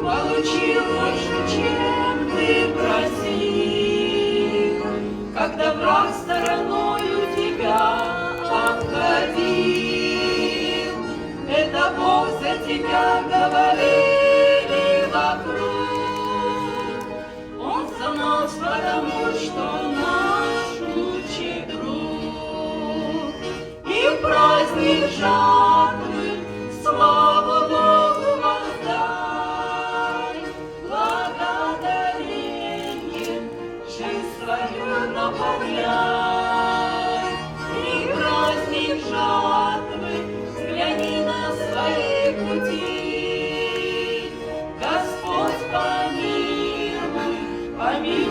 получил больше, чем ты просил, когда враг стороною тебя обходил. Это Бог за тебя говорили вокруг. Он знал, потому что наш лучший друг. И в праздник жатвы славу Богу воздай, благодарением жизнь свою наполняй. И в праздник жатвы взгляни на свои пути. Господь помилуй, помилуй.